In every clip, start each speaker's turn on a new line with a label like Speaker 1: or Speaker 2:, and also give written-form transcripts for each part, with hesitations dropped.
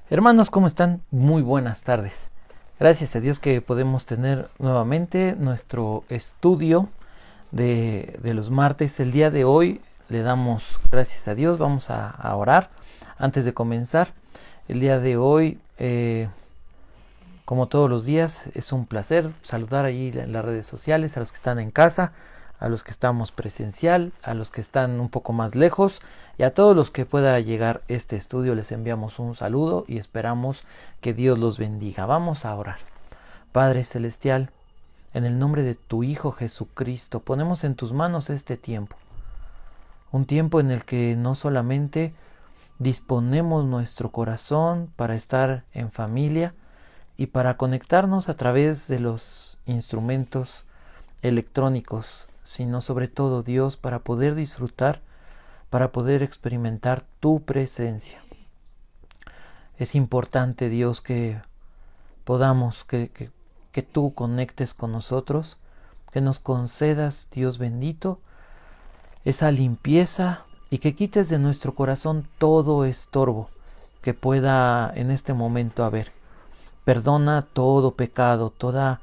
Speaker 1: Hermanos, ¿cómo están? Muy buenas tardes. Gracias a Dios que podemos tener nuevamente nuestro estudio de los martes. El día de hoy le damos gracias a Dios. Vamos a orar antes de comenzar. El día de hoy, como todos los días, es un placer saludar allí en las redes sociales a los que están en casa, a los que estamos presencial, a los que están un poco más lejos y a todos los que pueda llegar este estudio. Les enviamos un saludo y esperamos que Dios los bendiga. Vamos a orar. Padre Celestial, en el nombre de tu Hijo Jesucristo, ponemos en tus manos este tiempo. Un tiempo en el que no solamente disponemos nuestro corazón para estar en familia y para conectarnos a través de los instrumentos electrónicos, sino sobre todo, Dios, para poder disfrutar, para poder experimentar tu presencia. Es importante, Dios, que podamos, que tú conectes con nosotros, que nos concedas, Dios bendito, esa limpieza y que quites de nuestro corazón todo estorbo que pueda en este momento haber. Perdona todo pecado, toda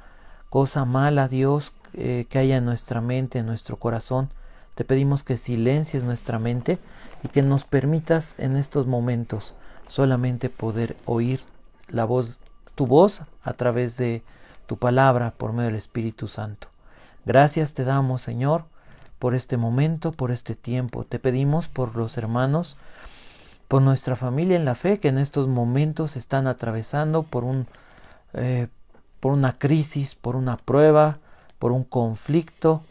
Speaker 1: cosa mala, Dios, que haya en nuestra mente, en nuestro corazón. Te pedimos que silencies nuestra mente y que nos permitas en estos momentos solamente poder oír tu voz a través de tu palabra por medio del Espíritu Santo. Gracias te damos, Señor, por este momento, por este tiempo. Te pedimos por los hermanos, por nuestra familia en la fe que en estos momentos están atravesando por una crisis, por una prueba, por un conflicto,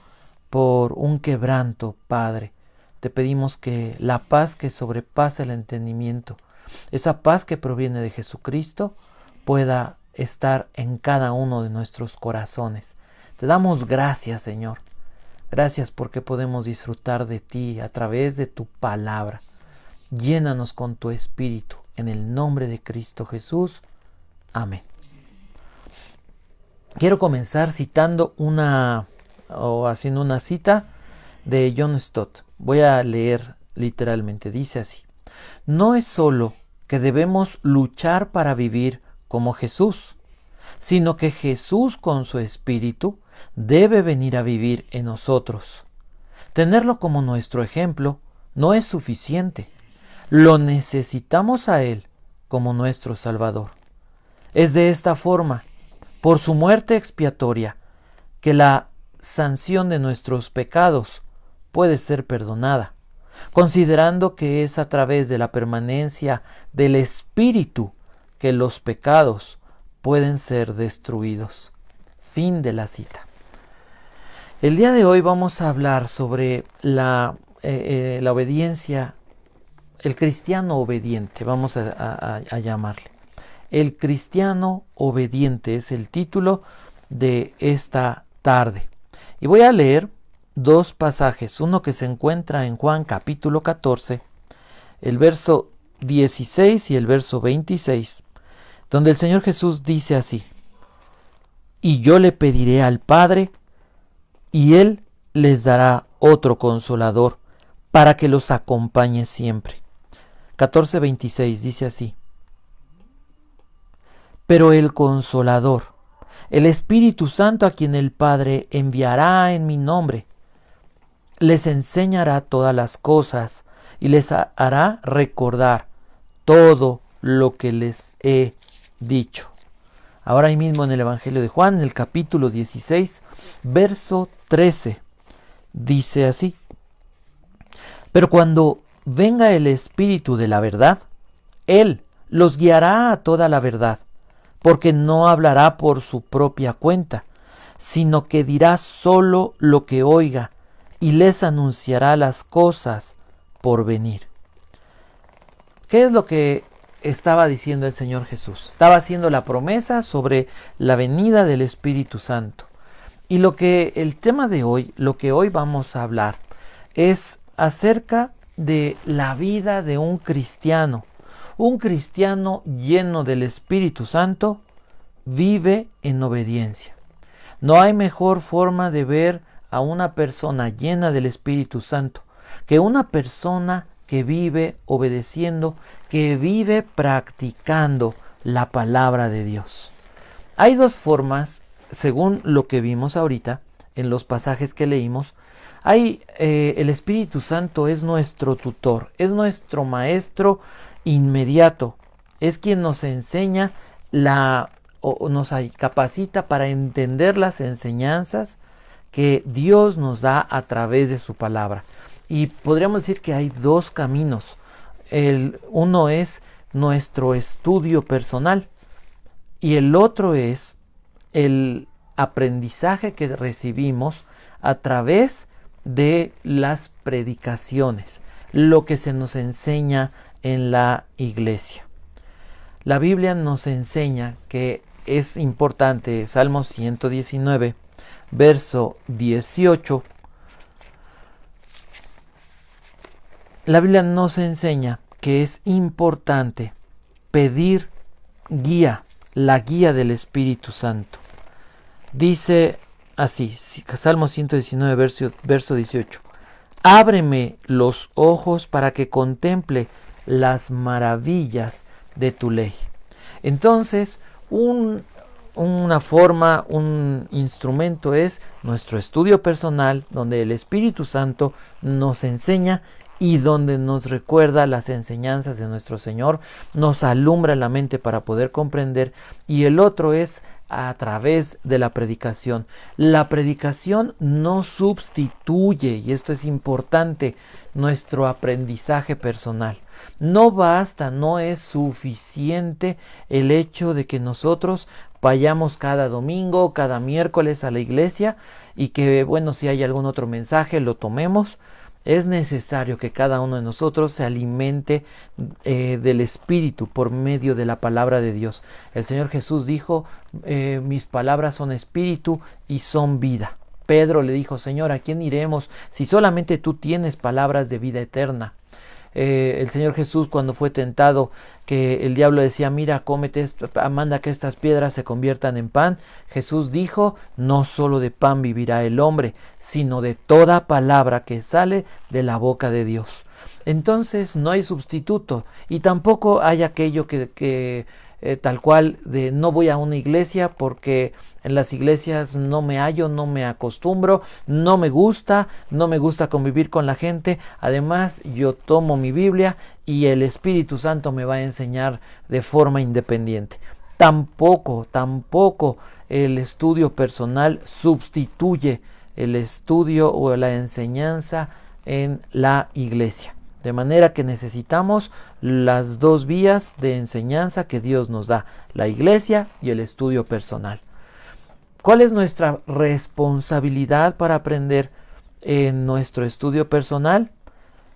Speaker 1: por un quebranto, Padre. Te pedimos que la paz que sobrepasa el entendimiento, esa paz que proviene de Jesucristo, pueda estar en cada uno de nuestros corazones. Te damos gracias, Señor. Gracias porque podemos disfrutar de ti a través de tu palabra. Llénanos con tu Espíritu, en el nombre de Cristo Jesús. Amén. Quiero comenzar citando haciendo una cita de John Stott. Voy a leer literalmente. Dice así: no es solo que debemos luchar para vivir como Jesús, sino que Jesús con su Espíritu debe venir a vivir en nosotros. Tenerlo como nuestro ejemplo no es suficiente. Lo necesitamos a Él como nuestro Salvador. Es de esta forma, por su muerte expiatoria, que la sanción de nuestros pecados puede ser perdonada, considerando que es a través de la permanencia del Espíritu que los pecados pueden ser destruidos. Fin de la cita. El día de hoy vamos a hablar sobre la obediencia, el cristiano obediente, vamos a llamarle. El cristiano obediente es el título de esta tarde. Y voy a leer dos pasajes, uno que se encuentra en Juan capítulo 14, el verso 16 y el verso 26, donde el Señor Jesús dice así: y yo le pediré al Padre, y Él les dará otro consolador, para que los acompañe siempre. 14:26 dice así: pero el Consolador, el Espíritu Santo, a quien el Padre enviará en mi nombre, les enseñará todas las cosas y les hará recordar todo lo que les he dicho. Ahora ahí mismo en el Evangelio de Juan, en el capítulo 16, verso 13, dice así: pero cuando venga el Espíritu de la verdad, Él los guiará a toda la verdad, porque no hablará por su propia cuenta, sino que dirá solo lo que oiga y les anunciará las cosas por venir. ¿Qué es lo que estaba diciendo el Señor Jesús? Estaba haciendo la promesa sobre la venida del Espíritu Santo. Y el tema de hoy, lo que hoy vamos a hablar, es acerca de la vida de un cristiano. Un cristiano lleno del Espíritu Santo vive en obediencia. No hay mejor forma de ver a una persona llena del Espíritu Santo que una persona que vive obedeciendo, que vive practicando la palabra de Dios. Hay dos formas, según lo que vimos ahorita, en los pasajes que leímos. El Espíritu Santo es nuestro tutor, es nuestro maestro inmediato, es quien nos enseña o nos capacita para entender las enseñanzas que Dios nos da a través de su palabra. Y podríamos decir que hay dos caminos. Uno es nuestro estudio personal y el otro es el aprendizaje que recibimos a través de las predicaciones, lo que se nos enseña en la iglesia. La Biblia nos enseña que es importante, Salmo 119, verso 18, la Biblia nos enseña que es importante pedir guía, la guía del Espíritu Santo. Dice así, Salmo 119, verso 18. Ábreme los ojos para que contemple las maravillas de tu ley. Entonces, una forma, un instrumento es nuestro estudio personal, donde el Espíritu Santo nos enseña y donde nos recuerda las enseñanzas de nuestro Señor, nos alumbra la mente para poder comprender, y el otro es a través de la predicación. La predicación no sustituye, y esto es importante, nuestro aprendizaje personal. No basta, no es suficiente el hecho de que nosotros vayamos cada domingo, cada miércoles a la iglesia y que, bueno, si hay algún otro mensaje lo tomemos. Es necesario que cada uno de nosotros se alimente del Espíritu por medio de la palabra de Dios. El Señor Jesús dijo, mis palabras son espíritu y son vida. Pedro le dijo, Señor, ¿a quién iremos si solamente tú tienes palabras de vida eterna? El Señor Jesús, cuando fue tentado, que el diablo decía, mira, cómete, manda que estas piedras se conviertan en pan, Jesús dijo, no solo de pan vivirá el hombre, sino de toda palabra que sale de la boca de Dios. Entonces no hay sustituto, y tampoco hay aquello que tal cual de no voy a una iglesia porque en las iglesias no me hallo, no me acostumbro, no me gusta convivir con la gente. Además, yo tomo mi Biblia y el Espíritu Santo me va a enseñar de forma independiente. Tampoco el estudio personal sustituye el estudio o la enseñanza en la iglesia. De manera que necesitamos las dos vías de enseñanza que Dios nos da, la iglesia y el estudio personal. ¿Cuál es nuestra responsabilidad para aprender en nuestro estudio personal?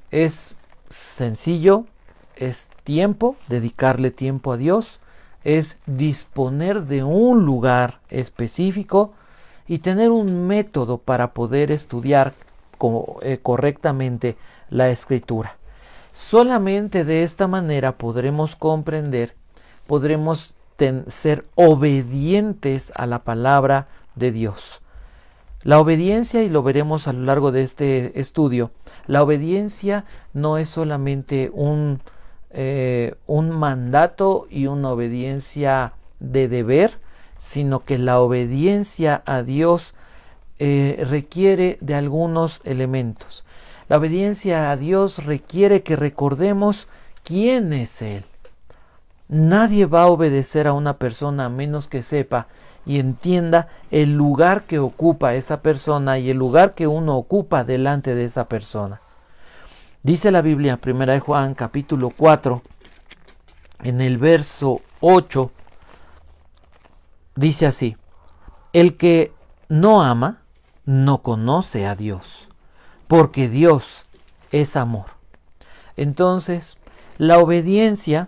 Speaker 1: Es sencillo, es tiempo, dedicarle tiempo a Dios, es disponer de un lugar específico y tener un método para poder estudiar correctamente la Escritura. Solamente de esta manera podremos comprender, podremos ser obedientes a la palabra de Dios. La obediencia, y lo veremos a lo largo de este estudio, la obediencia no es solamente un mandato y una obediencia de deber, sino que la obediencia a Dios requiere de algunos elementos. La obediencia a Dios requiere que recordemos quién es Él. Nadie va a obedecer a una persona a menos que sepa y entienda el lugar que ocupa esa persona y el lugar que uno ocupa delante de esa persona. Dice la Biblia, 1 Juan capítulo 4, en el verso 8, dice así: el que no ama, no conoce a Dios, porque Dios es amor. Entonces, la obediencia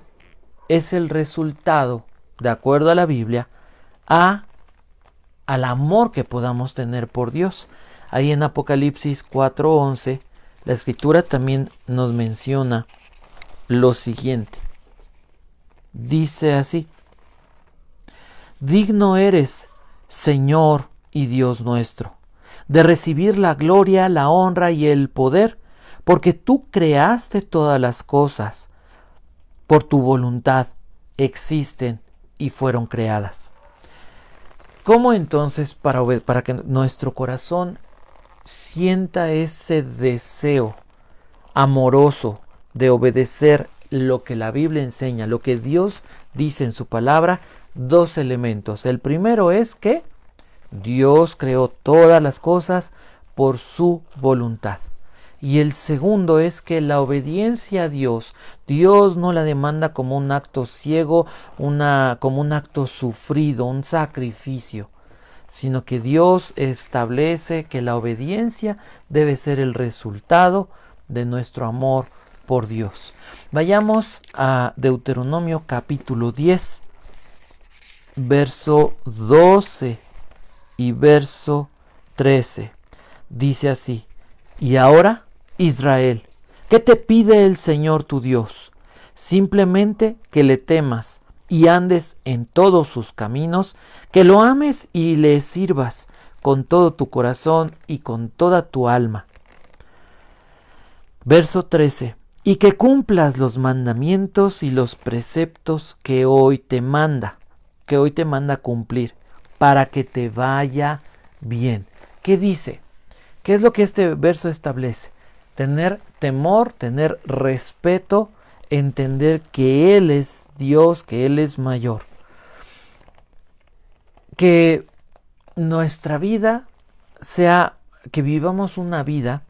Speaker 1: es el resultado, de acuerdo a la Biblia, al amor que podamos tener por Dios. Ahí en Apocalipsis 4:11, la Escritura también nos menciona lo siguiente. Dice así: digno eres, Señor y Dios nuestro, de recibir la gloria, la honra y el poder, porque tú creaste todas las cosas, por tu voluntad existen y fueron creadas. ¿Cómo entonces para que nuestro corazón sienta ese deseo amoroso de obedecer lo que la Biblia enseña, lo que Dios dice en su palabra? Dos elementos. El primero es que Dios creó todas las cosas por su voluntad. Y el segundo es que la obediencia a Dios no la demanda como un acto ciego, como un acto sufrido, un sacrificio, sino que Dios establece que la obediencia debe ser el resultado de nuestro amor por Dios. Vayamos a Deuteronomio capítulo 10, verso 12 y verso 13. Dice así: y ahora, Israel, ¿qué te pide el Señor tu Dios? Simplemente que le temas y andes en todos sus caminos, que lo ames y le sirvas con todo tu corazón y con toda tu alma. Verso 13. Y que cumplas los mandamientos y los preceptos que hoy te manda cumplir, para que te vaya bien. ¿Qué dice? ¿Qué es lo que este verso establece? Tener temor, tener respeto, entender que Él es Dios, que Él es mayor. Que nuestra vida sea, que vivamos una vida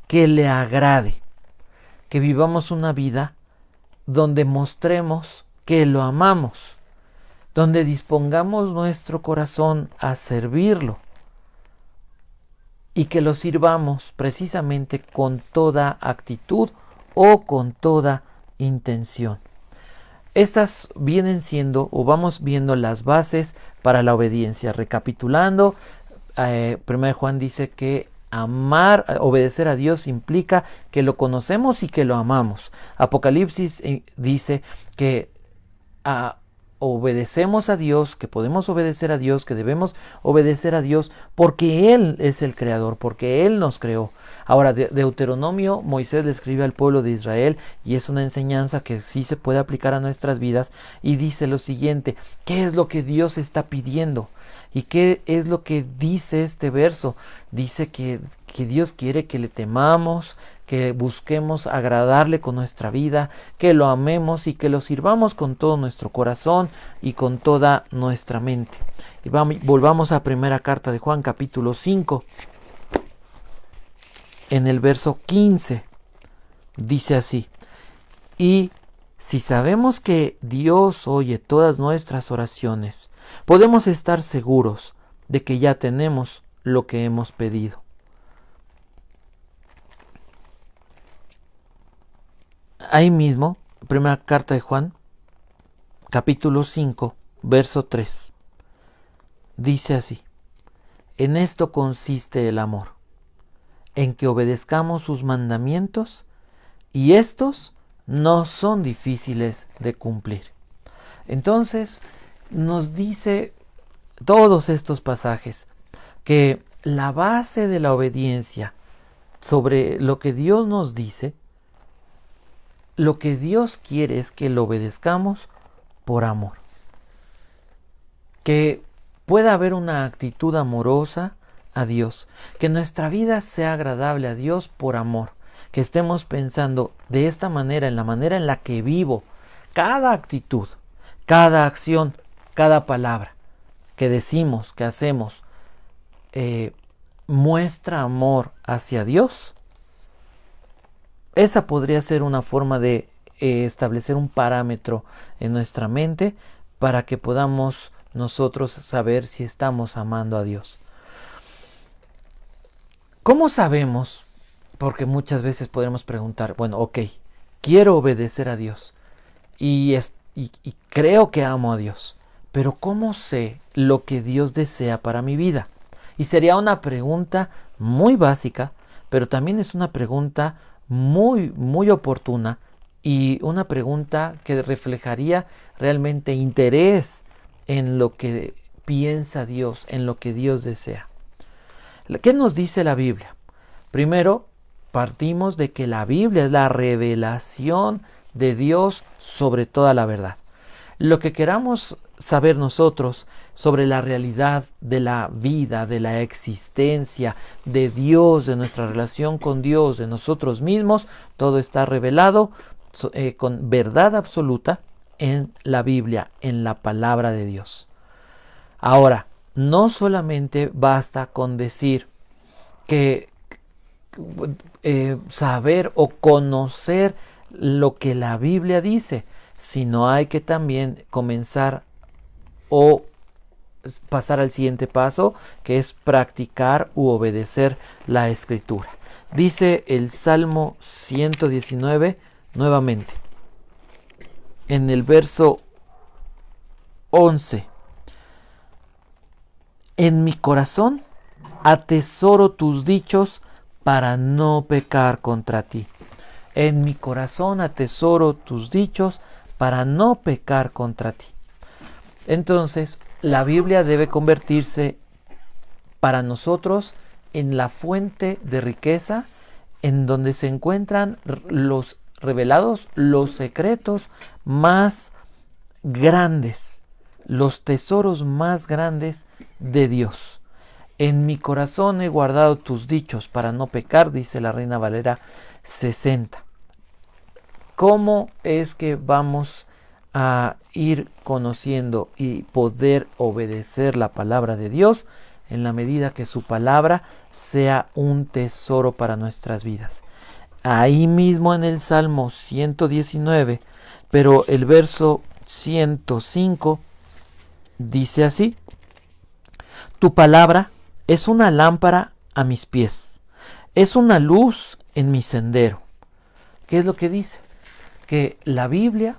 Speaker 1: que le agrade, que vivamos una vida donde mostremos que lo amamos, donde dispongamos nuestro corazón a servirlo y que lo sirvamos precisamente con toda actitud o con toda intención. Estas vienen siendo, o vamos viendo, las bases para la obediencia. Recapitulando, 1 Juan dice que obedecer a Dios implica que lo conocemos y que lo amamos. Apocalipsis dice que obedecemos a Dios, que podemos obedecer a Dios, que debemos obedecer a Dios porque Él es el creador, porque Él nos creó. Ahora, Deuteronomio, Moisés le escribe al pueblo de Israel y es una enseñanza que sí se puede aplicar a nuestras vidas, y dice lo siguiente: ¿qué es lo que Dios está pidiendo? ¿Y qué es lo que dice este verso? Dice que Dios quiere que le temamos, que busquemos agradarle con nuestra vida, que lo amemos y que lo sirvamos con todo nuestro corazón y con toda nuestra mente. Y volvamos a primera carta de Juan, capítulo 5. En el verso 15 dice así: y si sabemos que Dios oye todas nuestras oraciones, podemos estar seguros de que ya tenemos lo que hemos pedido. Ahí mismo, primera carta de Juan, capítulo 5, verso 3. Dice así: en esto consiste el amor, en que obedezcamos sus mandamientos, y estos no son difíciles de cumplir. Entonces, nos dice todos estos pasajes que la base de la obediencia sobre lo que Dios nos dice, lo que Dios quiere es que lo obedezcamos por amor. Que pueda haber una actitud amorosa a Dios, que nuestra vida sea agradable a Dios por amor, que estemos pensando de esta manera, en la manera en la que vivo, cada actitud, cada acción, cada palabra que decimos, que hacemos, muestra amor hacia Dios. Esa podría ser una forma de establecer un parámetro en nuestra mente para que podamos nosotros saber si estamos amando a Dios. ¿Cómo sabemos? Porque muchas veces podremos preguntar, bueno, ok, quiero obedecer a Dios y creo que amo a Dios, pero ¿cómo sé lo que Dios desea para mi vida? Y sería una pregunta muy básica, pero también es una pregunta muy, muy oportuna, y una pregunta que reflejaría realmente interés en lo que piensa Dios, en lo que Dios desea. ¿Qué nos dice la Biblia? Primero, Partimos de que la Biblia es la revelación de Dios sobre toda la verdad. Lo que queramos saber nosotros sobre la realidad de la vida, de la existencia, de Dios, de nuestra relación con Dios, de nosotros mismos, todo está revelado con verdad absoluta en la Biblia, en la palabra de Dios. Ahora, no solamente basta con decir que saber o conocer lo que la Biblia dice, sino hay que también comenzar o pasar al siguiente paso, que es practicar u obedecer la Escritura. Dice el Salmo 119 nuevamente, en el verso 11: en mi corazón atesoro tus dichos para no pecar contra ti. En mi corazón atesoro tus dichos para no pecar contra ti. Entonces, la Biblia debe convertirse para nosotros en la fuente de riqueza, en donde se encuentran los revelados, los secretos más grandes, los tesoros más grandes de Dios. En mi corazón he guardado tus dichos para no pecar, dice la Reina Valera 60. ¿Cómo es que vamos a ir conociendo y poder obedecer la palabra de Dios? En la medida que su palabra sea un tesoro para nuestras vidas. Ahí mismo en el Salmo 119, pero el verso 105 dice así: tu palabra es una lámpara a mis pies, es una luz en mi sendero. ¿Qué es lo que dice? Que la Biblia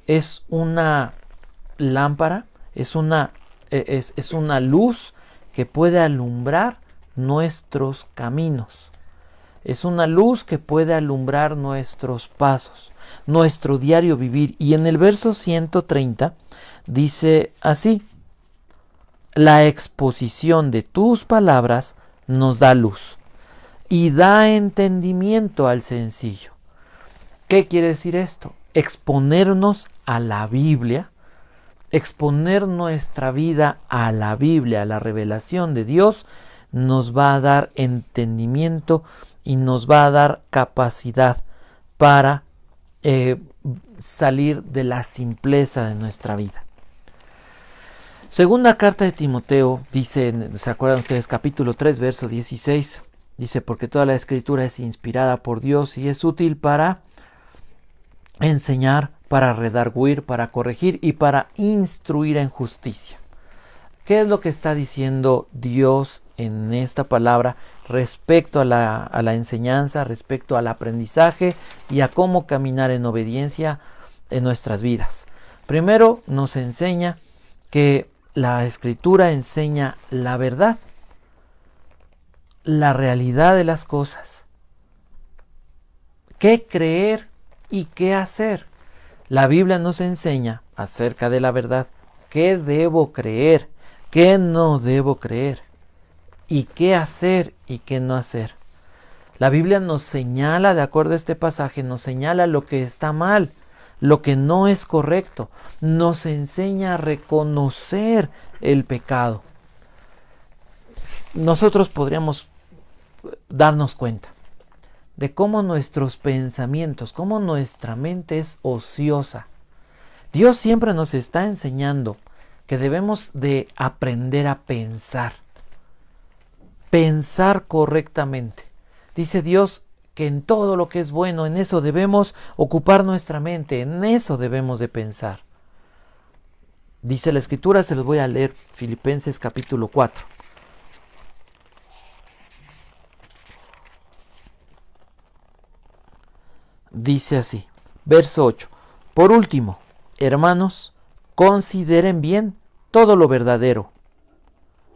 Speaker 1: es una lámpara, es una luz que puede alumbrar nuestros caminos. Es una luz que puede alumbrar nuestros pasos, nuestro diario vivir. Y en el verso 130 dice así: la exposición de tus palabras nos da luz y da entendimiento al sencillo. ¿Qué quiere decir esto? Exponernos a la Biblia, exponer nuestra vida a la Biblia, a la revelación de Dios, nos va a dar entendimiento y nos va a dar capacidad para salir de la simpleza de nuestra vida. Segunda carta de Timoteo dice, ¿se acuerdan ustedes? Capítulo 3, verso 16. Dice: porque toda la escritura es inspirada por Dios y es útil para enseñar, para redarguir, para corregir y para instruir en justicia. ¿Qué es lo que está diciendo Dios en esta palabra respecto a la enseñanza, respecto al aprendizaje y a cómo caminar en obediencia en nuestras vidas? Primero nos enseña que la Escritura enseña la verdad, la realidad de las cosas, qué creer y qué hacer. La Biblia nos enseña acerca de la verdad, qué debo creer, qué no debo creer, y qué hacer y qué no hacer. La Biblia nos señala, de acuerdo a este pasaje, nos señala lo que está mal, lo que no es correcto, nos enseña a reconocer el pecado. Nosotros podríamos darnos cuenta de cómo nuestros pensamientos, cómo nuestra mente es ociosa. Dios siempre nos está enseñando que debemos de aprender a pensar correctamente. Dice Dios que en todo lo que es bueno, en eso debemos ocupar nuestra mente, en eso debemos de pensar. Dice la Escritura, se los voy a leer, Filipenses capítulo 4. Dice así, verso 8: por último, hermanos, consideren bien todo lo verdadero,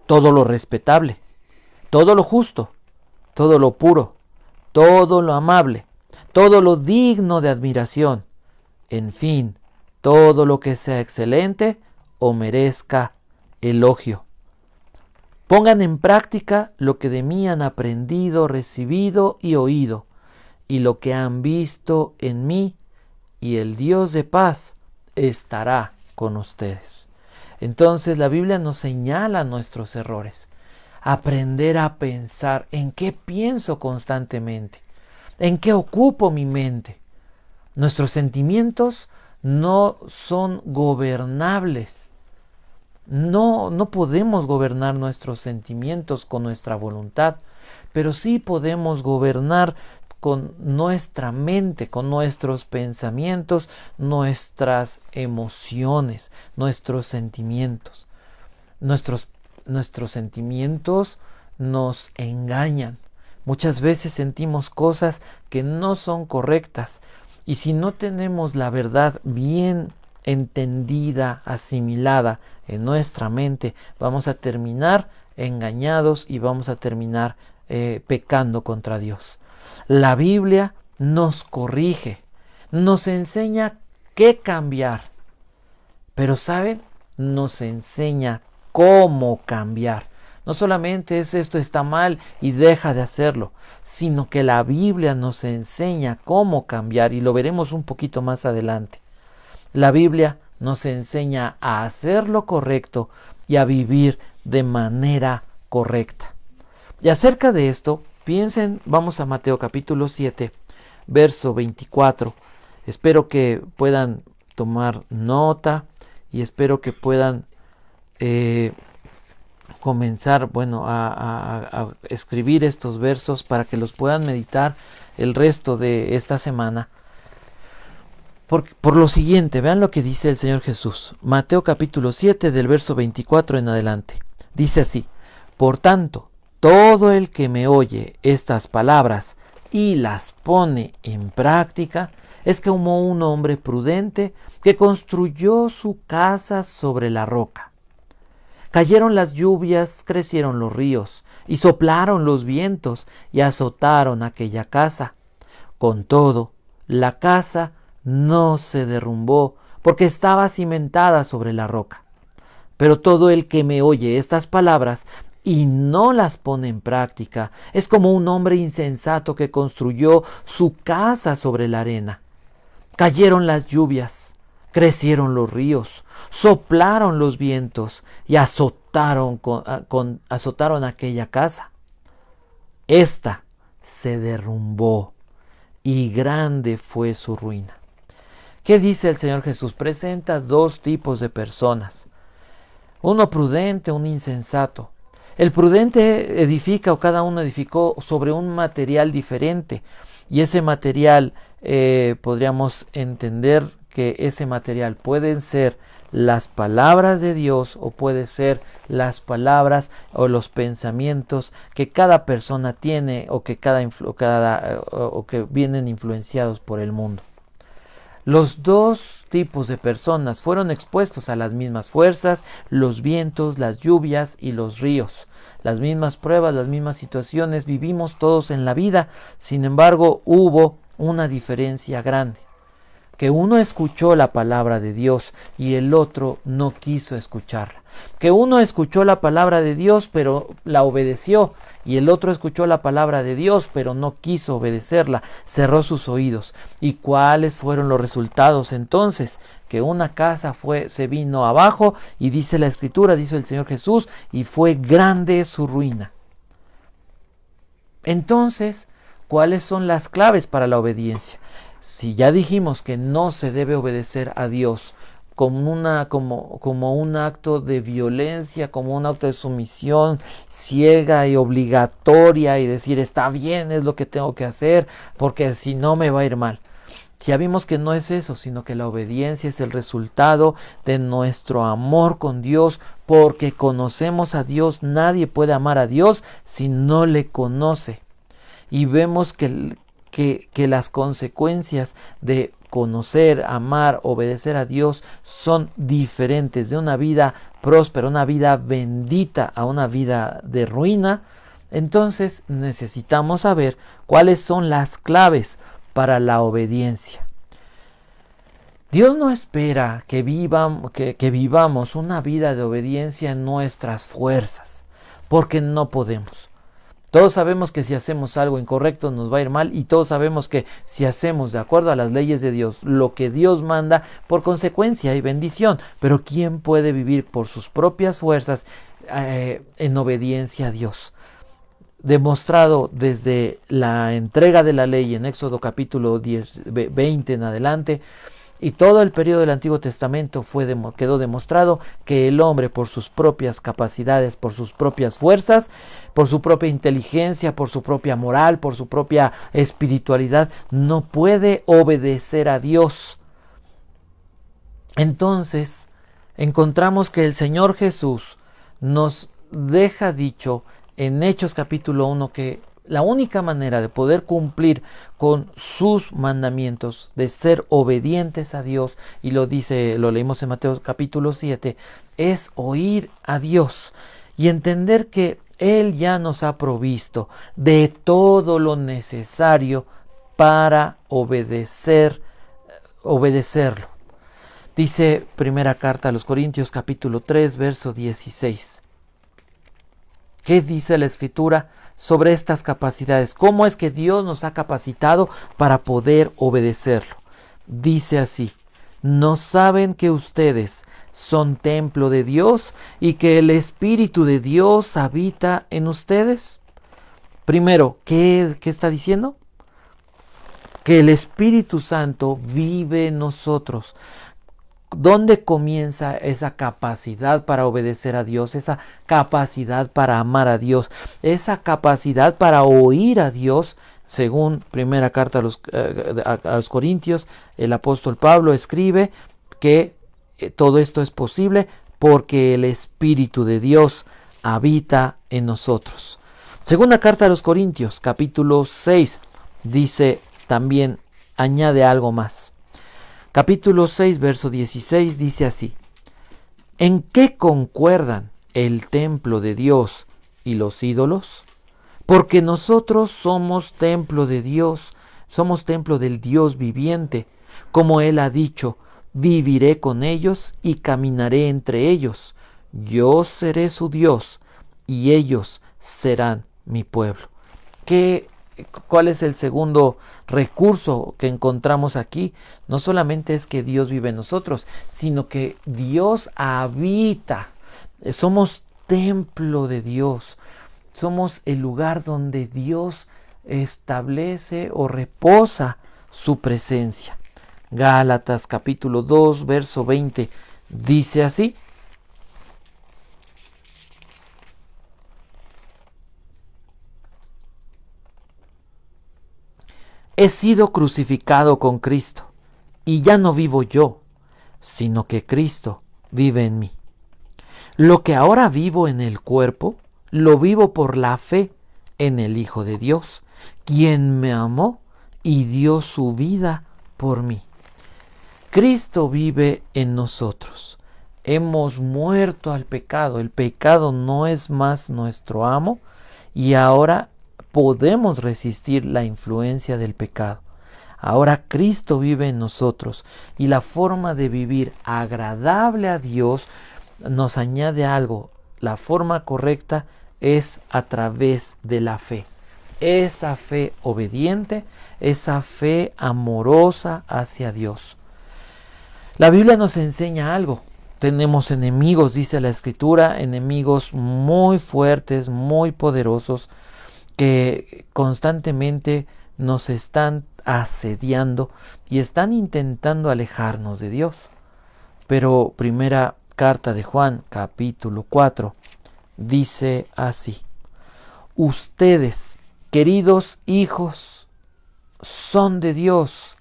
Speaker 1: todo lo respetable, todo lo justo, todo lo puro, todo lo amable, todo lo digno de admiración, en fin, todo lo que sea excelente o merezca elogio. Pongan en práctica lo que de mí han aprendido, recibido y oído, y lo que han visto en mí, y el Dios de paz estará con ustedes. Entonces la Biblia nos señala nuestros errores. Aprender a pensar en qué pienso constantemente, en qué ocupo mi mente. Nuestros sentimientos no son gobernables. No podemos gobernar nuestros sentimientos con nuestra voluntad, pero sí podemos gobernar con nuestra mente, con nuestros pensamientos, nuestras emociones, nuestros sentimientos. Nuestros sentimientos nos engañan. Muchas veces sentimos cosas que no son correctas, y si no tenemos la verdad bien entendida, asimilada en nuestra mente, vamos a terminar engañados y vamos a terminar pecando contra Dios. La Biblia nos corrige, nos enseña qué cambiar, pero ¿saben? Nos enseña cómo cambiar. No solamente es esto está mal y deja de hacerlo, sino que la Biblia nos enseña cómo cambiar, y lo veremos un poquito más adelante. La Biblia nos enseña a hacer lo correcto y a vivir de manera correcta. Y acerca de esto, piensen, vamos a Mateo capítulo 7, verso 24. Espero que puedan tomar nota y espero que puedan comenzar, a escribir estos versos para que los puedan meditar el resto de esta semana. Por lo siguiente, vean lo que dice el Señor Jesús. Mateo capítulo 7 del verso 24 en adelante. Dice así: por tanto, todo el que me oye estas palabras y las pone en práctica es como un hombre prudente que construyó su casa sobre la roca. Cayeron las lluvias, crecieron los ríos, y soplaron los vientos, y azotaron aquella casa. Con todo, la casa no se derrumbó, porque estaba cimentada sobre la roca. Pero todo el que me oye estas palabras y no las pone en práctica es como un hombre insensato que construyó su casa sobre la arena. Cayeron las lluvias, crecieron los ríos, soplaron los vientos y azotaron aquella casa. Esta se derrumbó y grande fue su ruina. ¿Qué dice el Señor Jesús? Presenta dos tipos de personas: uno prudente, un insensato. El prudente edifica, o cada uno edificó sobre un material diferente, y ese material podríamos entender que ese material pueden ser las palabras de Dios, o puede ser las palabras o los pensamientos que cada persona tiene, o que que vienen influenciados por el mundo. Los dos tipos de personas fueron expuestos a las mismas fuerzas, los vientos, las lluvias y los ríos. Las mismas pruebas, las mismas situaciones vivimos todos en la vida. Sin embargo, hubo una diferencia grande: que uno escuchó la palabra de Dios y el otro no quiso escucharla. Que uno escuchó la palabra de Dios pero la obedeció, y el otro escuchó la palabra de Dios pero no quiso obedecerla, cerró sus oídos. ¿Y cuáles fueron los resultados entonces? Que una casa se vino abajo, y dice la Escritura, dice el Señor Jesús, y fue grande su ruina. Entonces, ¿cuáles son las claves para la obediencia? Si ya dijimos que no se debe obedecer a Dios como un acto de violencia, como un acto de sumisión ciega y obligatoria, y decir está bien, es lo que tengo que hacer, porque si no me va a ir mal. Ya vimos que no es eso, sino que la obediencia es el resultado de nuestro amor con Dios, porque conocemos a Dios. Nadie puede amar a Dios si no le conoce. Y vemos que las consecuencias de conocer, amar, obedecer a Dios son diferentes, de una vida próspera, una vida bendita, a una vida de ruina. Entonces necesitamos saber cuáles son las claves para la obediencia. Dios no espera que vivamos una vida de obediencia en nuestras fuerzas, porque no podemos. Todos sabemos que si hacemos algo incorrecto nos va a ir mal, y todos sabemos que si hacemos de acuerdo a las leyes de Dios lo que Dios manda, por consecuencia hay bendición. Pero ¿quién puede vivir por sus propias fuerzas en obediencia a Dios? Demostrado desde la entrega de la ley en Éxodo capítulo 20 en adelante, y todo el periodo del Antiguo Testamento quedó demostrado que el hombre, por sus propias capacidades, por sus propias fuerzas, por su propia inteligencia, por su propia moral, por su propia espiritualidad, no puede obedecer a Dios. Entonces, encontramos que el Señor Jesús nos deja dicho en Hechos capítulo 1 que la única manera de poder cumplir con sus mandamientos, de ser obedientes a Dios, y lo leímos en Mateo capítulo 7, es oír a Dios y entender que Él ya nos ha provisto de todo lo necesario para obedecerlo. Dice primera carta a los Corintios capítulo 3 verso 16. ¿Qué dice la Escritura sobre estas capacidades? ¿Cómo es que Dios nos ha capacitado para poder obedecerlo? Dice así: ¿no saben que ustedes son templo de Dios y que el Espíritu de Dios habita en ustedes? Primero, ¿qué está diciendo? Que el Espíritu Santo vive en nosotros. ¿Dónde comienza esa capacidad para obedecer a Dios? Esa capacidad para amar a Dios, esa capacidad para oír a Dios. Según primera carta a los Corintios, el apóstol Pablo escribe que todo esto es posible porque el Espíritu de Dios habita en nosotros. Segunda carta a los Corintios, capítulo 6, dice también, añade algo más. Capítulo 6, verso 16 dice así: ¿en qué concuerdan el templo de Dios y los ídolos? Porque nosotros somos templo de Dios, somos templo del Dios viviente. Como Él ha dicho: viviré con ellos y caminaré entre ellos. Yo seré su Dios y ellos serán mi pueblo. ¿Cuál es el segundo recurso que encontramos aquí? No solamente es que Dios vive en nosotros, sino que Dios habita. Somos templo de Dios. Somos el lugar donde Dios establece o reposa su presencia. Gálatas capítulo 2, verso 20 dice así: he sido crucificado con Cristo, y ya no vivo yo, sino que Cristo vive en mí. Lo que ahora vivo en el cuerpo, lo vivo por la fe en el Hijo de Dios, quien me amó y dio su vida por mí. Cristo vive en nosotros. Hemos muerto al pecado. El pecado no es más nuestro amo, y ahora podemos resistir la influencia del pecado. Ahora Cristo vive en nosotros, y la forma de vivir agradable a Dios nos añade algo. La forma correcta es a través de la fe. Esa fe obediente, esa fe amorosa hacia Dios. La Biblia nos enseña algo. Tenemos enemigos, dice la Escritura, enemigos muy fuertes, muy poderosos, que constantemente nos están asediando y están intentando alejarnos de Dios. Pero primera carta de Juan, capítulo 4, dice así: ustedes, queridos hijos, son de Dios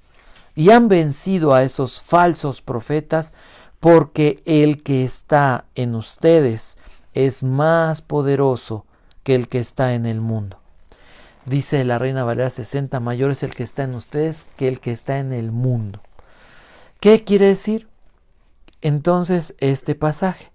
Speaker 1: y han vencido a esos falsos profetas, porque el que está en ustedes es más poderoso que el que está en el mundo. Dice la Reina Valera 60, mayor es el que está en ustedes que el que está en el mundo. ¿Qué quiere decir entonces este pasaje?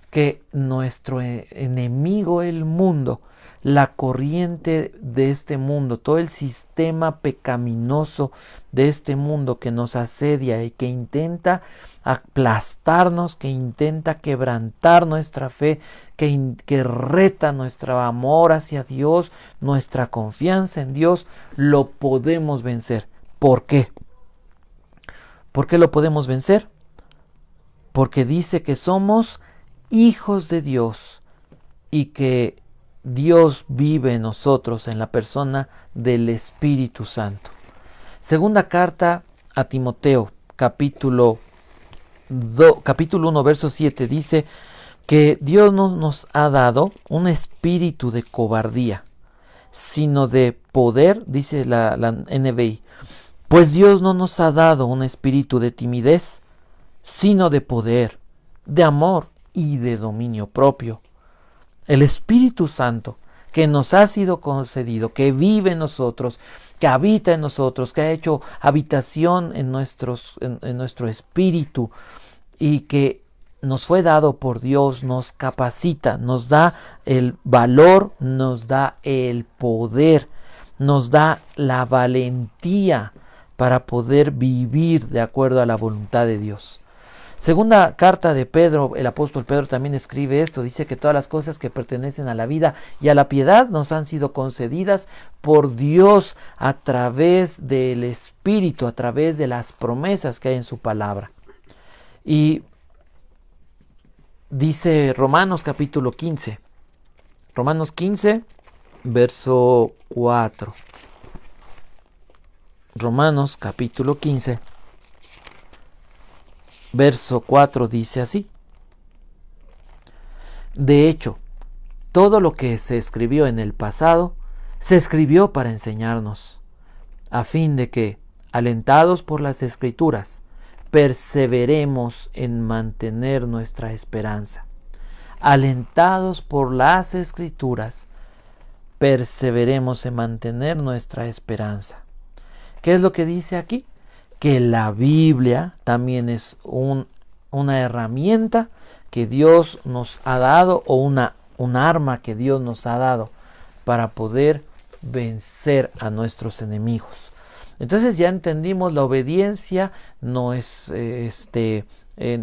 Speaker 1: que nuestro enemigo, el mundo, la corriente de este mundo, todo el sistema pecaminoso de este mundo que nos asedia y que intenta aplastarnos, que intenta quebrantar nuestra fe, que reta nuestro amor hacia Dios, nuestra confianza en Dios, lo podemos vencer. ¿Por qué? ¿Por qué lo podemos vencer? Porque dice que somos hijos de Dios y que Dios vive en nosotros en la persona del Espíritu Santo. Segunda carta a Timoteo, capítulo 1, verso 7, dice que Dios no nos ha dado un espíritu de cobardía, sino de poder, dice la NBI. Pues Dios no nos ha dado un espíritu de timidez, sino de poder, de amor y de dominio propio. El Espíritu Santo que nos ha sido concedido, que vive en nosotros, que habita en nosotros, que ha hecho habitación en nuestro espíritu y que nos fue dado por Dios, nos capacita, nos da el valor, nos da el poder, nos da la valentía para poder vivir de acuerdo a la voluntad de Dios. Segunda carta de Pedro, el apóstol Pedro también escribe esto, dice que todas las cosas que pertenecen a la vida y a la piedad nos han sido concedidas por Dios a través del Espíritu, a través de las promesas que hay en su palabra. Y dice Romanos capítulo 15, Romanos 15, verso 4. Romanos capítulo 15, verso 4 dice así: de hecho, todo lo que se escribió en el pasado se escribió para enseñarnos, a fin de que, alentados por las Escrituras, perseveremos en mantener nuestra esperanza. Alentados por las Escrituras, perseveremos en mantener nuestra esperanza. ¿Qué es lo que dice aquí? Que la Biblia también es una herramienta que Dios nos ha dado, o un arma que Dios nos ha dado para poder vencer a nuestros enemigos. Entonces ya entendimos, la obediencia no es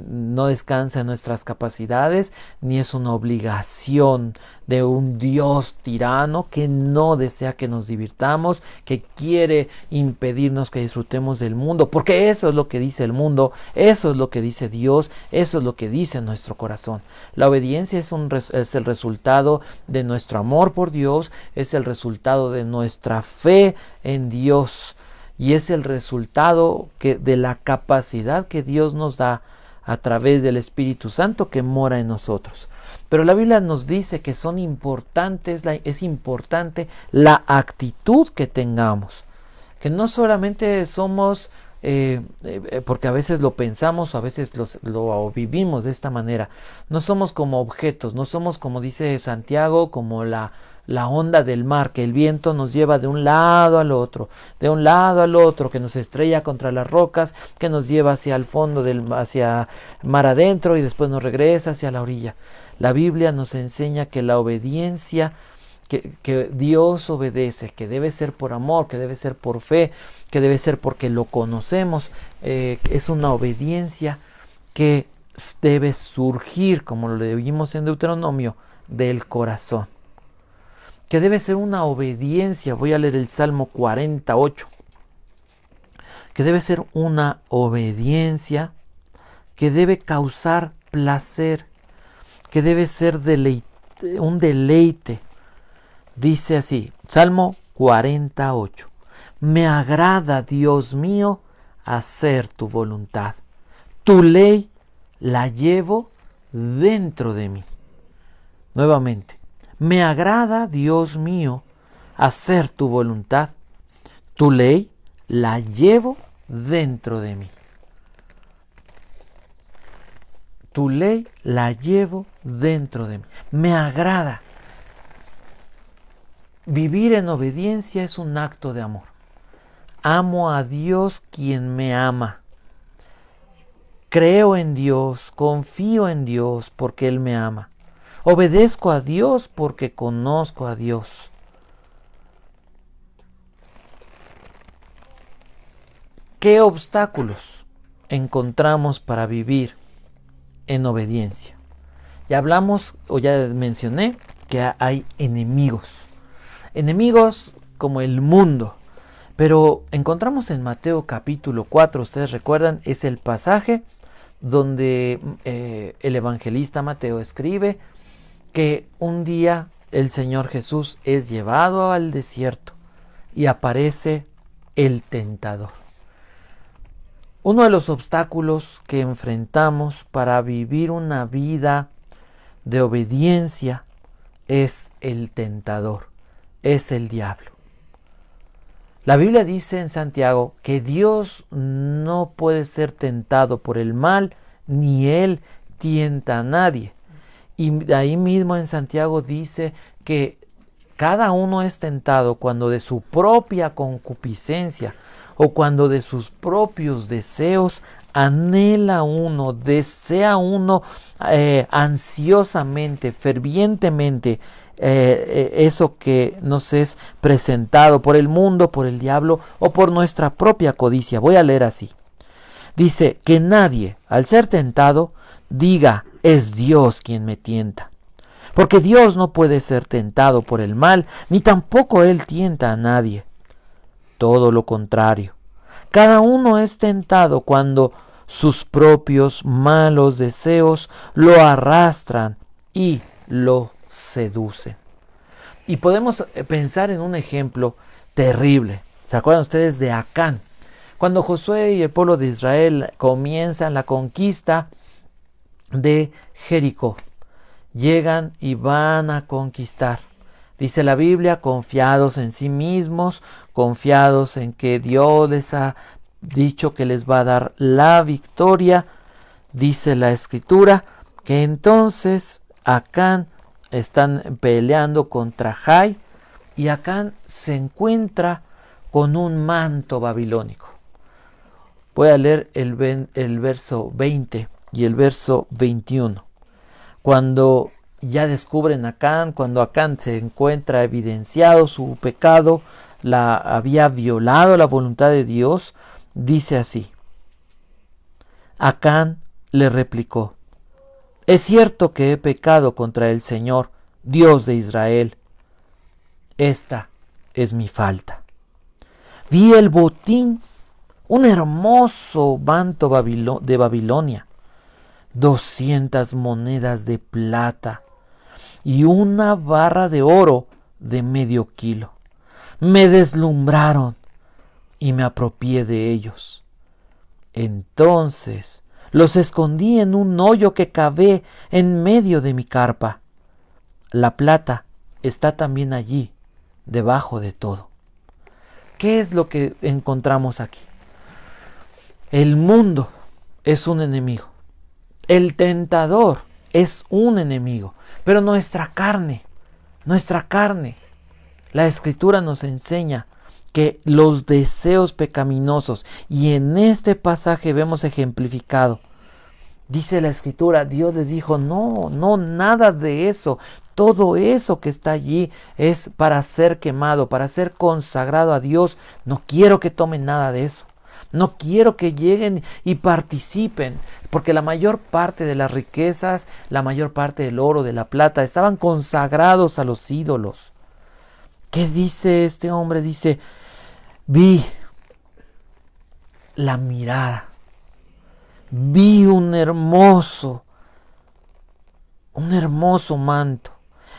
Speaker 1: no descansa en nuestras capacidades, ni es una obligación de un Dios tirano que no desea que nos divirtamos, que quiere impedirnos que disfrutemos del mundo, porque eso es lo que dice el mundo, eso es lo que dice Dios, eso es lo que dice nuestro corazón. La obediencia es el resultado de nuestro amor por Dios, es el resultado de nuestra fe en Dios, y es el resultado de la capacidad que Dios nos da a través del Espíritu Santo que mora en nosotros. Pero la Biblia nos dice que es importante la actitud que tengamos, que no solamente somos, porque a veces lo pensamos o a veces lo vivimos de esta manera, no somos como objetos, no somos, como dice Santiago, como la onda del mar, que el viento nos lleva de un lado al otro, que nos estrella contra las rocas, que nos lleva hacia el fondo, hacia mar adentro, y después nos regresa hacia la orilla. La Biblia nos enseña que la obediencia, que Dios obedece, que debe ser por amor, que debe ser por fe, que debe ser porque lo conocemos, es una obediencia que debe surgir, como lo leímos en Deuteronomio, del corazón. Que debe ser una obediencia, voy a leer el Salmo 48, que debe ser una obediencia que debe causar placer, que debe ser un deleite. Dice así, Salmo 48, me agrada, Dios mío, hacer tu voluntad. Tu ley la llevo dentro de mí. Nuevamente, me agrada, Dios mío, hacer tu voluntad. Tu ley la llevo dentro de mí. Tu ley la llevo dentro de mí. Me agrada. Vivir en obediencia es un acto de amor. Amo a Dios quien me ama. Creo en Dios, confío en Dios porque Él me ama. Obedezco a Dios porque conozco a Dios. ¿Qué obstáculos encontramos para vivir en obediencia? Ya hablamos o ya mencioné que hay enemigos. Enemigos como el mundo. Pero encontramos en Mateo capítulo 4, ustedes recuerdan, es el pasaje donde el evangelista Mateo escribe que un día el Señor Jesús es llevado al desierto y aparece el tentador. Uno de los obstáculos que enfrentamos para vivir una vida de obediencia es el tentador, es el diablo. La Biblia dice en Santiago que Dios no puede ser tentado por el mal, ni Él tienta a nadie. Y ahí mismo en Santiago dice que cada uno es tentado cuando de su propia concupiscencia o cuando de sus propios deseos anhela uno, desea uno ansiosamente, fervientemente eso que nos es presentado por el mundo, por el diablo o por nuestra propia codicia. Voy a leer así. Dice que nadie, al ser tentado, diga, es Dios quien me tienta. Porque Dios no puede ser tentado por el mal, ni tampoco Él tienta a nadie. Todo lo contrario. Cada uno es tentado cuando sus propios malos deseos lo arrastran y lo seducen. Y podemos pensar en un ejemplo terrible. ¿Se acuerdan ustedes de Acán? Cuando Josué y el pueblo de Israel comienzan la conquista de Jericó, llegan y van a conquistar. Dice la Biblia, confiados en sí mismos, confiados en que Dios les ha dicho que les va a dar la victoria. Dice la Escritura que entonces Acán están peleando contra Jai y Acán se encuentra con un manto babilónico. Voy a leer el verso 20 y el verso 21. Cuando ya descubren a Acán, cuando Acán se encuentra evidenciado su pecado, había violado la voluntad de Dios, dice así. Acán le replicó, es cierto que he pecado contra el Señor, Dios de Israel. Esta es mi falta. Vi el botín, un hermoso manto de Babilonia, 200 monedas de plata y una barra de oro de medio kilo. Me deslumbraron y me apropié de ellos. Entonces los escondí en un hoyo que cavé en medio de mi carpa. La plata está también allí, debajo de todo. ¿Qué es lo que encontramos aquí? El mundo es un enemigo. El tentador es un enemigo. Pero nuestra carne, la Escritura nos enseña que los deseos pecaminosos, y en este pasaje vemos ejemplificado, dice la Escritura, Dios les dijo, no, nada de eso. Todo eso que está allí es para ser quemado, para ser consagrado a Dios. No quiero que tomen nada de eso. No quiero que lleguen y participen, porque la mayor parte de las riquezas, la mayor parte del oro, de la plata, estaban consagrados a los ídolos. ¿Qué dice este hombre? Dice, vi la mirada, vi un hermoso manto,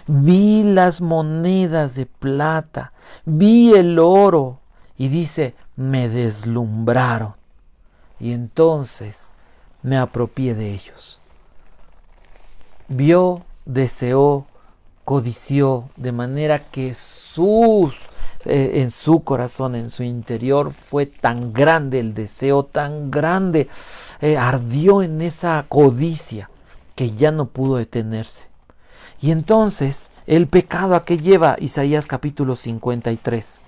Speaker 1: vi las monedas de plata, vi el oro, y dice, me deslumbraron, y entonces me apropié de ellos. Vio, deseó, codició, de manera que en su corazón, en su interior, fue tan grande el deseo, tan grande, ardió en esa codicia, que ya no pudo detenerse. Y entonces, el pecado a que lleva Isaías capítulo 53.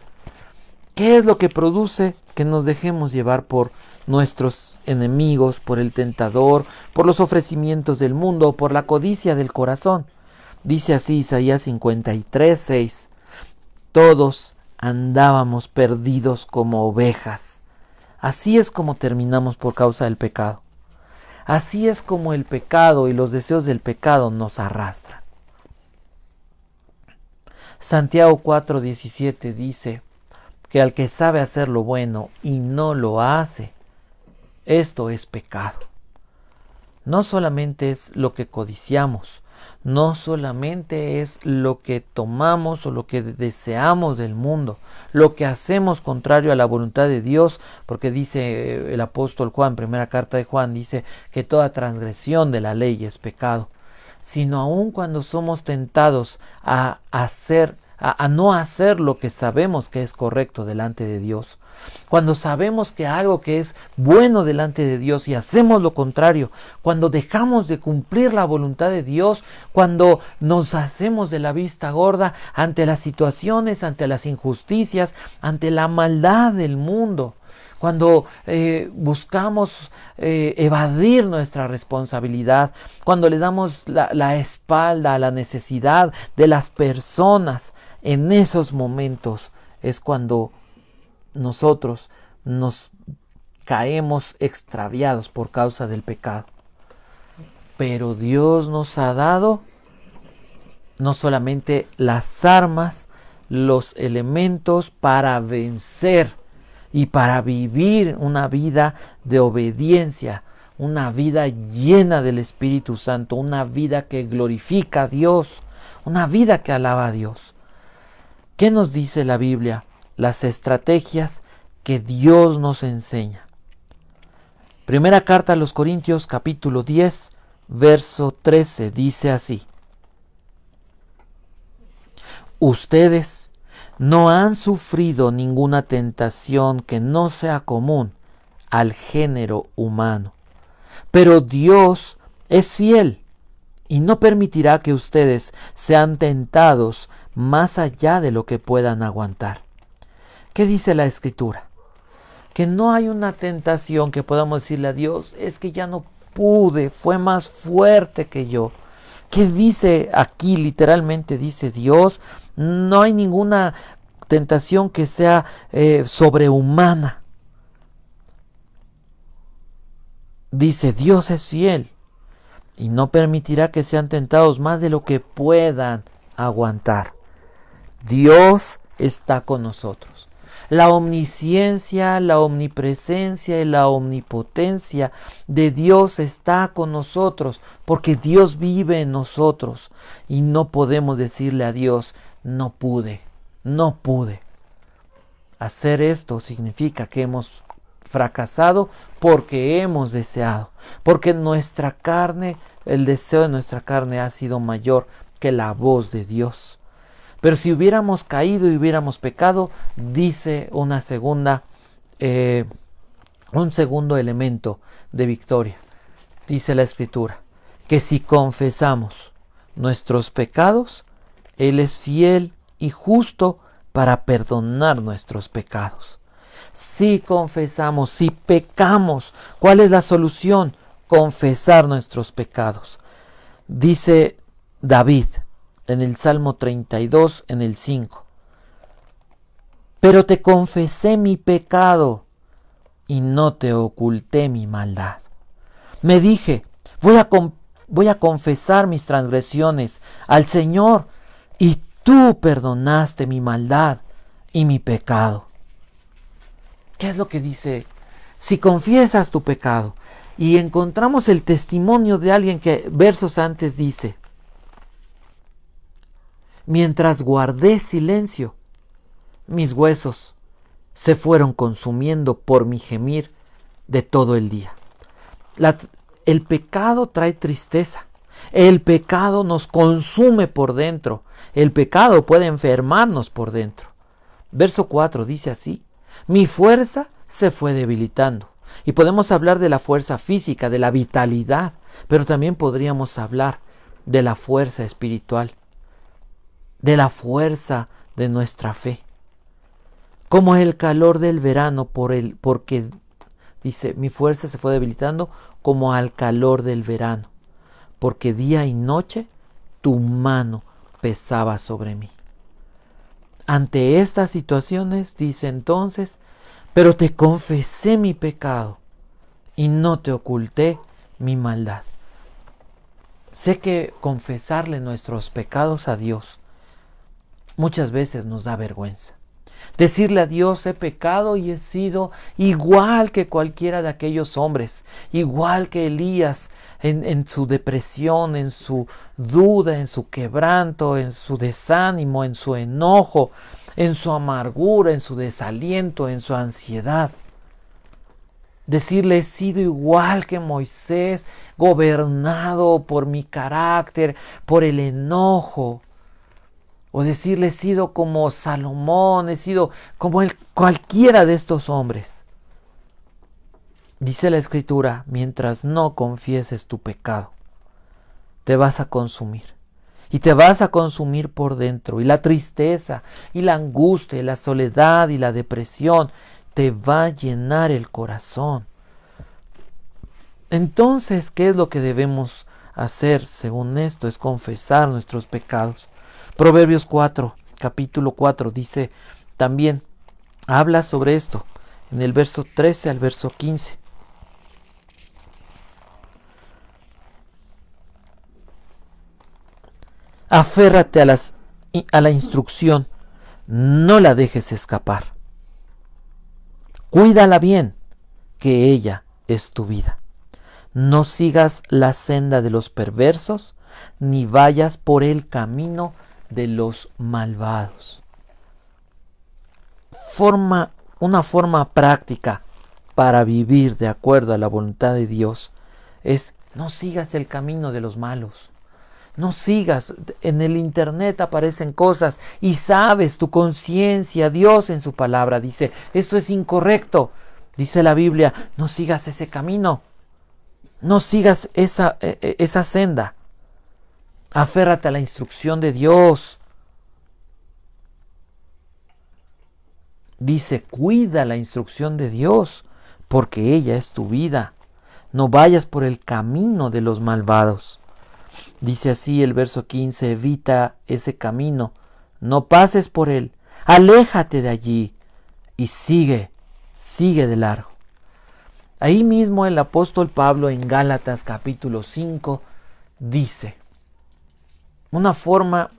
Speaker 1: ¿Qué es lo que produce que nos dejemos llevar por nuestros enemigos, por el tentador, por los ofrecimientos del mundo, por la codicia del corazón. Dice así Isaías 53:6: todos andábamos perdidos como ovejas. Así es como terminamos por causa del pecado. Así es como el pecado y los deseos del pecado nos arrastran. Santiago 4:17 dice que al que sabe hacer lo bueno y no lo hace, esto es pecado. No solamente es lo que codiciamos, no solamente es lo que tomamos o lo que deseamos del mundo, lo que hacemos contrario a la voluntad de Dios, porque dice el apóstol Juan, primera carta de Juan, dice que toda transgresión de la ley es pecado, sino aun cuando somos tentados a no hacer lo que sabemos que es correcto delante de Dios. Cuando sabemos que algo que es bueno delante de Dios y hacemos lo contrario, cuando dejamos de cumplir la voluntad de Dios, cuando nos hacemos de la vista gorda ante las situaciones, ante las injusticias, ante la maldad del mundo, cuando buscamos evadir nuestra responsabilidad, cuando le damos la espalda a la necesidad de las personas, en esos momentos es cuando nosotros nos caemos extraviados por causa del pecado. Pero Dios nos ha dado no solamente las armas, los elementos para vencer y para vivir una vida de obediencia, una vida llena del Espíritu Santo, una vida que glorifica a Dios, una vida que alaba a Dios. ¿Qué nos dice la Biblia? Las estrategias que Dios nos enseña. Primera carta a los Corintios, capítulo 10, verso 13, dice así: ustedes no han sufrido ninguna tentación que no sea común al género humano, pero Dios es fiel y no permitirá que ustedes sean tentados más allá de lo que puedan aguantar. ¿Qué dice la Escritura? Que no hay una tentación que podamos decirle a Dios, es que ya no pude, fue más fuerte que yo. ¿Qué dice aquí? Literalmente dice Dios, no hay ninguna tentación que sea sobrehumana. Dice, Dios es fiel y no permitirá que sean tentados más de lo que puedan aguantar. Dios está con nosotros. La omnisciencia, la omnipresencia y la omnipotencia de Dios está con nosotros, porque Dios vive en nosotros y no podemos decirle a Dios, no pude. Hacer esto significa que hemos fracasado porque hemos deseado, porque nuestra carne, el deseo de nuestra carne ha sido mayor que la voz de Dios. Pero si hubiéramos caído y hubiéramos pecado, dice un segundo elemento de victoria. Dice la Escritura, que si confesamos nuestros pecados, Él es fiel y justo para perdonar nuestros pecados. Si confesamos, si pecamos, ¿cuál es la solución? Confesar nuestros pecados. Dice David en el Salmo 32, en el 5. Pero te confesé mi pecado y no te oculté mi maldad. Me dije, voy a confesar mis transgresiones al Señor y tú perdonaste mi maldad y mi pecado. ¿Qué es lo que dice? Si confiesas tu pecado, y encontramos el testimonio de alguien que versos antes dice, mientras guardé silencio, mis huesos se fueron consumiendo por mi gemir de todo el día. El pecado trae tristeza. El pecado nos consume por dentro. El pecado puede enfermarnos por dentro. Verso 4 dice así: mi fuerza se fue debilitando. Y podemos hablar de la fuerza física, de la vitalidad, pero también podríamos hablar de la fuerza espiritual, de la fuerza de nuestra fe. Como el calor del verano, porque Dice, mi fuerza se fue debilitando como al calor del verano, porque día y noche tu mano pesaba sobre mí. Ante estas situaciones, dice entonces, pero te confesé mi pecado y no te oculté mi maldad. Sé que confesarle nuestros pecados a Dios muchas veces nos da vergüenza. Decirle a Dios, he pecado y he sido igual que cualquiera de aquellos hombres, igual que Elías en su depresión, en su duda, en su quebranto, en su desánimo, en su enojo, en su amargura, en su desaliento, en su ansiedad. Decirle, he sido igual que Moisés, gobernado por mi carácter, por el enojo. O decirle, he sido como Salomón, he sido como cualquiera de estos hombres. Dice la Escritura, mientras no confieses tu pecado, te vas a consumir. Y te vas a consumir por dentro. Y la tristeza, y la angustia, y la soledad, y la depresión te va a llenar el corazón. Entonces, ¿qué es lo que debemos hacer según esto? Es confesar nuestros pecados. Proverbios 4, capítulo 4, dice también, habla sobre esto, en el verso 13 al verso 15. Aférrate a la instrucción, no la dejes escapar. Cuídala bien, que ella es tu vida. No sigas la senda de los perversos, ni vayas por el camino de los malvados. Una forma práctica para vivir de acuerdo a la voluntad de Dios es no sigas el camino de los malos. No sigas, en el internet aparecen cosas y sabes, tu conciencia, Dios en su palabra dice, esto es incorrecto. Dice la Biblia, no sigas ese camino. No sigas esa senda. Aférrate a la instrucción de Dios. Dice, cuida la instrucción de Dios, porque ella es tu vida. No vayas por el camino de los malvados. Dice así el verso 15, evita ese camino, no pases por él, aléjate de allí y sigue de largo. Ahí mismo el apóstol Pablo en Gálatas capítulo 5 dice, una forma,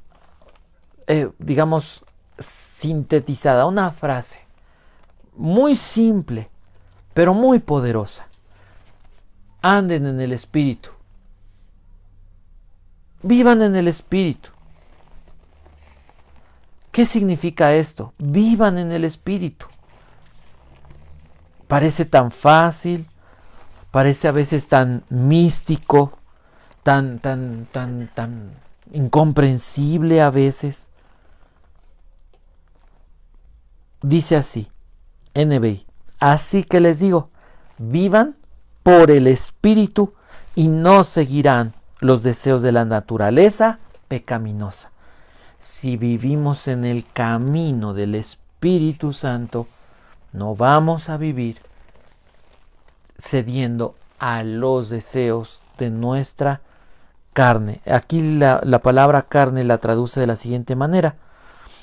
Speaker 1: digamos, sintetizada, una frase muy simple, pero muy poderosa. Anden en el Espíritu. Vivan en el Espíritu. ¿Qué significa esto? Vivan en el Espíritu. Parece tan fácil, parece a veces tan místico, tan incomprensible a veces. Dice así, NBI, así que les digo, vivan por el Espíritu y no seguirán los deseos de la naturaleza pecaminosa. Si vivimos en el camino del Espíritu Santo, no vamos a vivir cediendo a los deseos de nuestra carne. Aquí la palabra carne la traduce de la siguiente manera.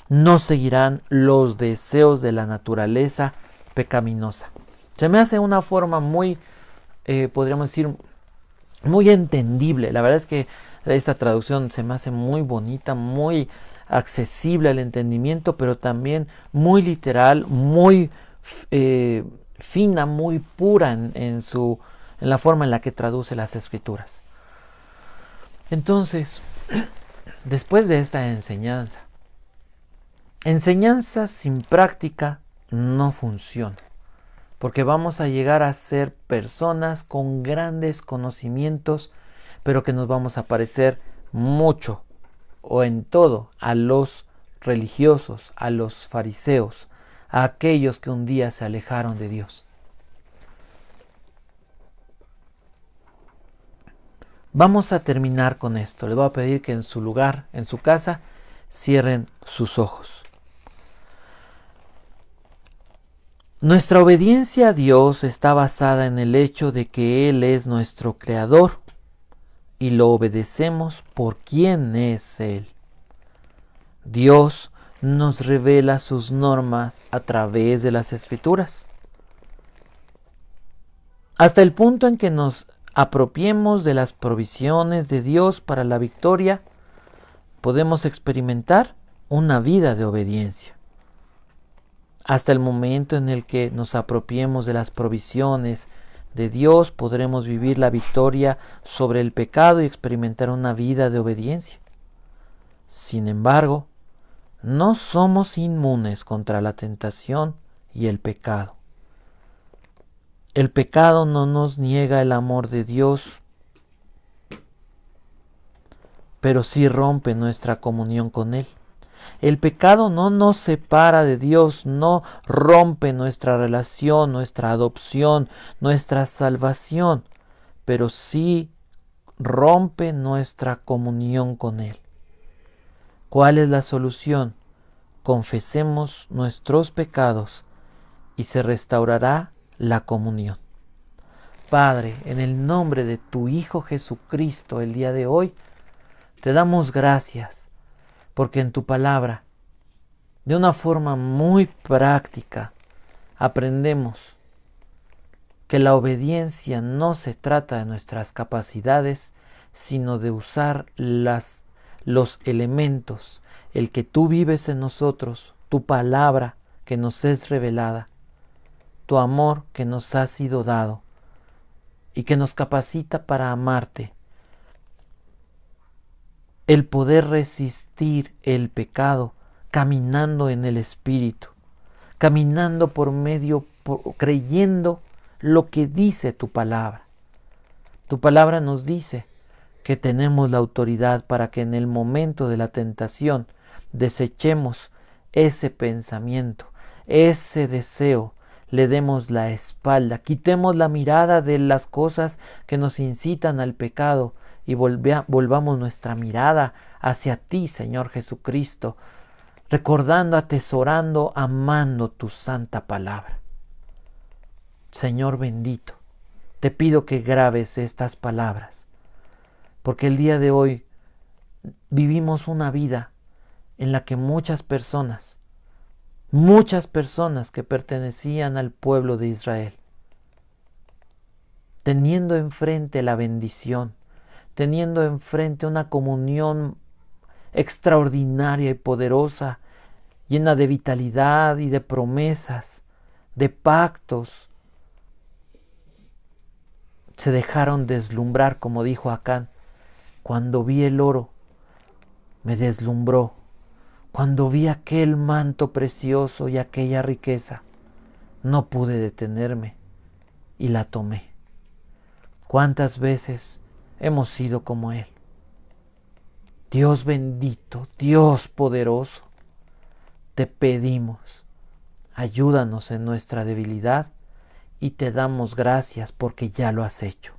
Speaker 1: No seguirán los deseos de la naturaleza pecaminosa. Se me hace una forma muy, podríamos decir, muy entendible. La verdad es que esta traducción se me hace muy bonita, muy accesible al entendimiento, pero también muy literal, muy fina, muy pura en la forma en la que traduce las escrituras. Entonces, después de esta enseñanza sin práctica no funciona, porque vamos a llegar a ser personas con grandes conocimientos, pero que nos vamos a parecer mucho o en todo a los religiosos, a los fariseos, a aquellos que un día se alejaron de Dios. Vamos a terminar con esto. Les voy a pedir que en su lugar, en su casa, cierren sus ojos. Nuestra obediencia a Dios está basada en el hecho de que Él es nuestro Creador y lo obedecemos por quién es Él. Dios nos revela sus normas a través de las Escrituras, hasta el punto en que nos apropiemos de las provisiones de Dios para la victoria. Podemos experimentar una vida de obediencia. Hasta el momento en el que nos apropiemos de las provisiones de Dios, podremos vivir la victoria sobre el pecado y experimentar una vida de obediencia. Sin embargo, no somos inmunes contra la tentación y el pecado. El pecado no nos niega el amor de Dios, pero sí rompe nuestra comunión con Él. El pecado no nos separa de Dios, no rompe nuestra relación, nuestra adopción, nuestra salvación, pero sí rompe nuestra comunión con Él. ¿Cuál es la solución? Confesemos nuestros pecados y se restaurará la comunión. Padre, en el nombre de tu Hijo Jesucristo, el día de hoy, te damos gracias porque en tu palabra, de una forma muy práctica, aprendemos que la obediencia no se trata de nuestras capacidades, sino de usar los elementos, el que tú vives en nosotros, tu palabra que nos es revelada, tu amor que nos ha sido dado y que nos capacita para amarte, el poder resistir el pecado caminando en el Espíritu, caminando creyendo lo que dice tu palabra. Tu palabra nos dice que tenemos la autoridad para que en el momento de la tentación desechemos ese pensamiento, ese deseo, le demos la espalda, quitemos la mirada de las cosas que nos incitan al pecado y volvamos nuestra mirada hacia ti, Señor Jesucristo, recordando, atesorando, amando tu santa palabra. Señor bendito, te pido que grabes estas palabras, porque el día de hoy vivimos una vida en la que muchas personas que pertenecían al pueblo de Israel, teniendo enfrente la bendición, teniendo enfrente una comunión extraordinaria y poderosa, llena de vitalidad y de promesas, de pactos, se dejaron deslumbrar, como dijo Acán: cuando vi el oro, me deslumbró. Cuando vi aquel manto precioso y aquella riqueza, no pude detenerme y la tomé. ¿Cuántas veces hemos sido como Él? Dios bendito, Dios poderoso, te pedimos, ayúdanos en nuestra debilidad y te damos gracias porque ya lo has hecho.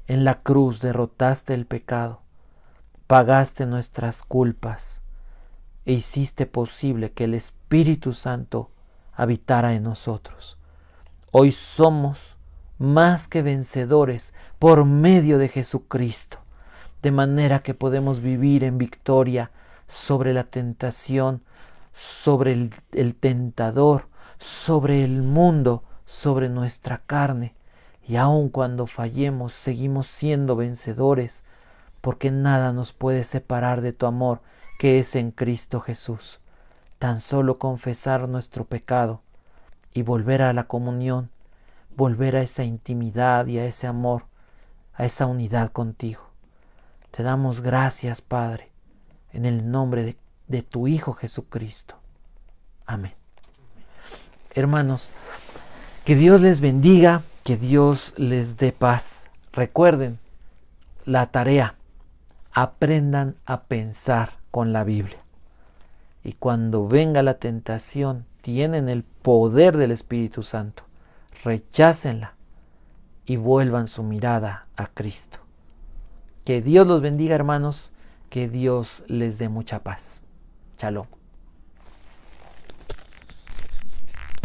Speaker 1: En la cruz derrotaste el pecado, pagaste nuestras culpas e hiciste posible que el Espíritu Santo habitara en nosotros. Hoy somos más que vencedores por medio de Jesucristo, de manera que podemos vivir en victoria sobre la tentación, sobre el tentador, sobre el mundo, sobre nuestra carne. Y aun cuando fallemos, seguimos siendo vencedores, porque nada nos puede separar de tu amor que es en Cristo Jesús. Tan solo confesar nuestro pecado y volver a la comunión, volver a esa intimidad y a ese amor, a esa unidad contigo. Te damos gracias, Padre, en el nombre de tu Hijo Jesucristo. Amén. Hermanos, que Dios les bendiga, que Dios les dé paz. Recuerden la tarea: aprendan a pensar con la Biblia. Y cuando venga la tentación, tienen el poder del Espíritu Santo. Rechácenla y vuelvan su mirada a Cristo. Que Dios los bendiga, hermanos, que Dios les dé mucha paz. Shalom.